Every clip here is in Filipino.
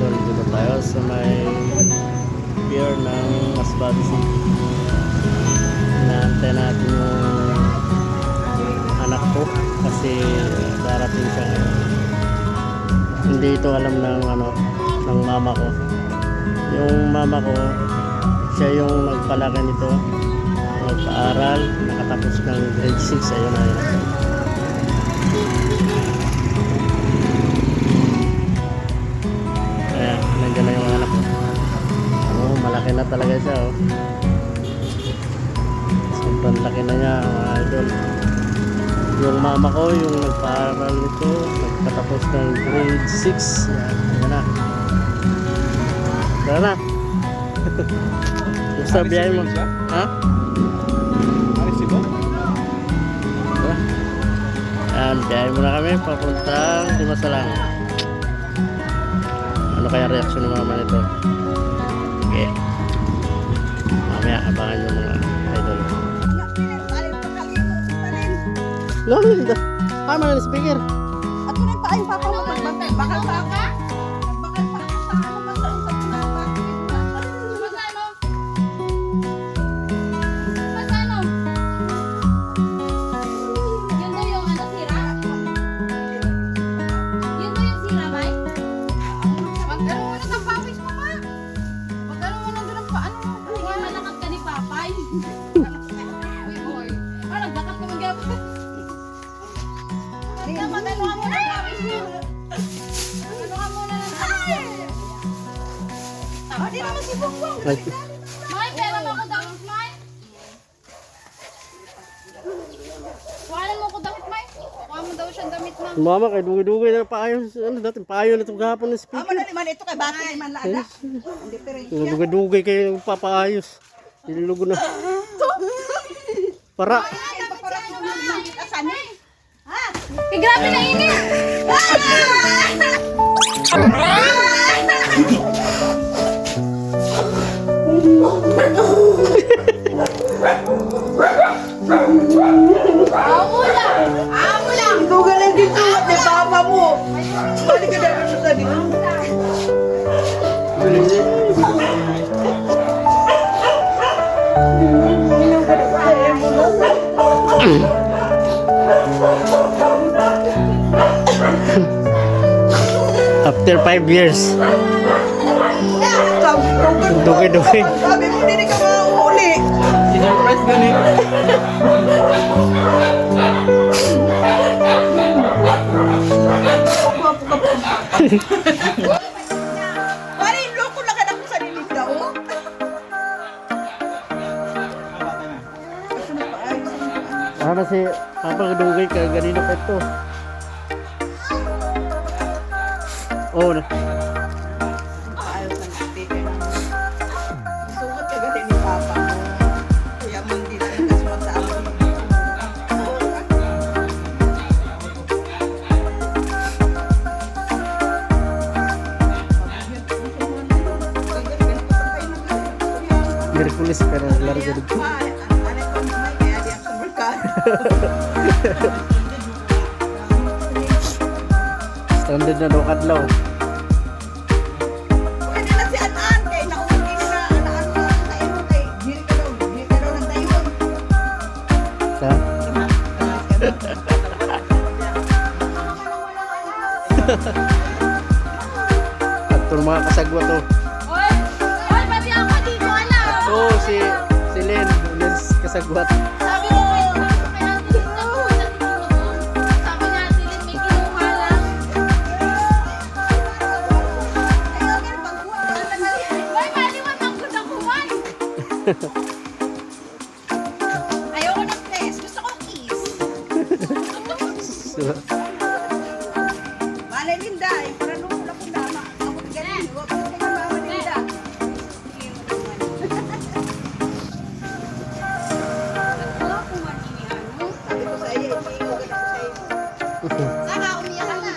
idol, dito tayo sa may pier ng Masbate City. Inaantay natin yung anak ko kasi darating siya ngayon. Hindi ito alam ng mama ko. Yung mama ko, siya yung nagpalaki nito, nagpaaral, nakatapos ng grade 6. Ayun na yun. Ayan, nandiyan na yung anak ko. Oh, malaki na talaga siya, oh. Sobrang laki na niya, mga idol. Yung mama ko, yung nagpaaral nito, nagkatapos ng grade 6. Ayan na. Tara na. Gusto biyahe mo? Ha? Ayan, biyahe mo na kami papuntang Dimasalang. Ano kaya reaksyon ng mama nito? Okay. Mamaya abangan nyo mga idol. Lalo nito. Tama na speaker. At kung pa yung papa mo magbantay, bakal pa ka? Bakal pa ka sa ano ba sa pinapa? Masano? Masano? Yun daw yung ano sira? Yun daw yung sira, bay? Magkaroon mo na ng pawis mo, ma. Magkaroon mo na doon ng paano. Sige, malakat ka ni papay. Uy, boy. Ah, nagdakat ka mag-gabot. Hindi ka magkaroon mo na pawis mo. Magkaroon mo na ng pawis mo. Di naman si Bongbong. May, pera mo ko damit, May. Kuhanan mo ko damit, May. Kuha mo daw siyang damit, May. Mama, kay dugay-dugay na paayos. Ano dati, payo na itong gahapon ng speaker. Madali man ito kay bati kay man laada. Ang diferensya. Dugay-dugay kayo papaayos. Nililugo na. Para. Eh, grabe na init! Amo lang! Duga lang dito at ni papa mo. Balik ka na sa sabi. After 5 years. Dugay-dugay. Sabi mo, hindi ka mauli. Sinurprise ganit. Pare, loko na ka na kung sa nilinda, oh. Sana si Papa dugay ka ganino pa ito. Oh, na. Ayos ang speaker. Sukat ka galing ni papa mo. Kuya mo hindi na nagkasuot sa akin. Miraculous pero largo dito. Standard na daw kadlaw. Pwede na si Anan kay naungin na anaan mo sa imo kay dili ka daw ng dayon. Sa Ato mga kasagwa to. Oy, pati ako dito alam. Oh, si Len, Len's kasagwat. Sabi mo kay Atilin na po na sabi niya Atilin may kinuha lang. Ay, maliwan ang gudang kuwan. Ayoko ng kiss. Gusto ko kiss. Malay Linda, yung para nung wala kong dama. Ako galing. Huwag ko kay Mama Linda. Wala ko man iniano. Sabi ko sa iyo, hindi ko ganito sa iyo. Saka umiyak ka na.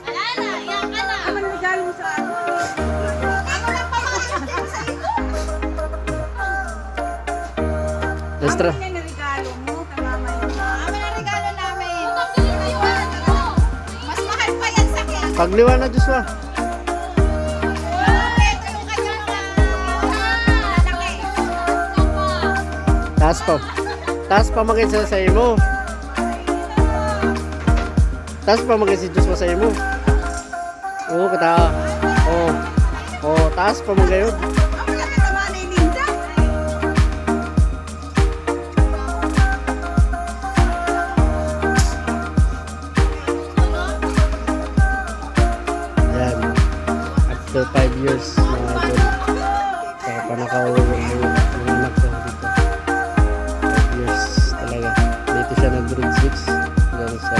Wala na, iyak ka na. Aman regalo mo sa ano? Ako lang pa mga iyak sa iyo. Extra. Ano yung regalo mo kay Mama Linda? Aman ang regalo namin. Mas mahal pa yan sa akin. Pagliwan na Joshua. Taas pa maging sa imo. Taas pa maging si Diyos mo sa imo. Oo, kata. Oo. Oo, taas pa magayod. Ang laki naman ni Linda. Ayan. After 5 years, mga idol. Saka pa nakauwi yung anak ko dito. 5 years talaga. Dito siya nag-grade 6. Yan sa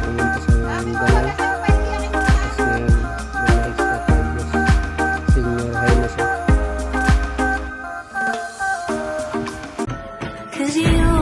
pumunta sa Mindanao. Tapos ngayon, bumalik sa 5 years. Senior high na siya. 'Cause you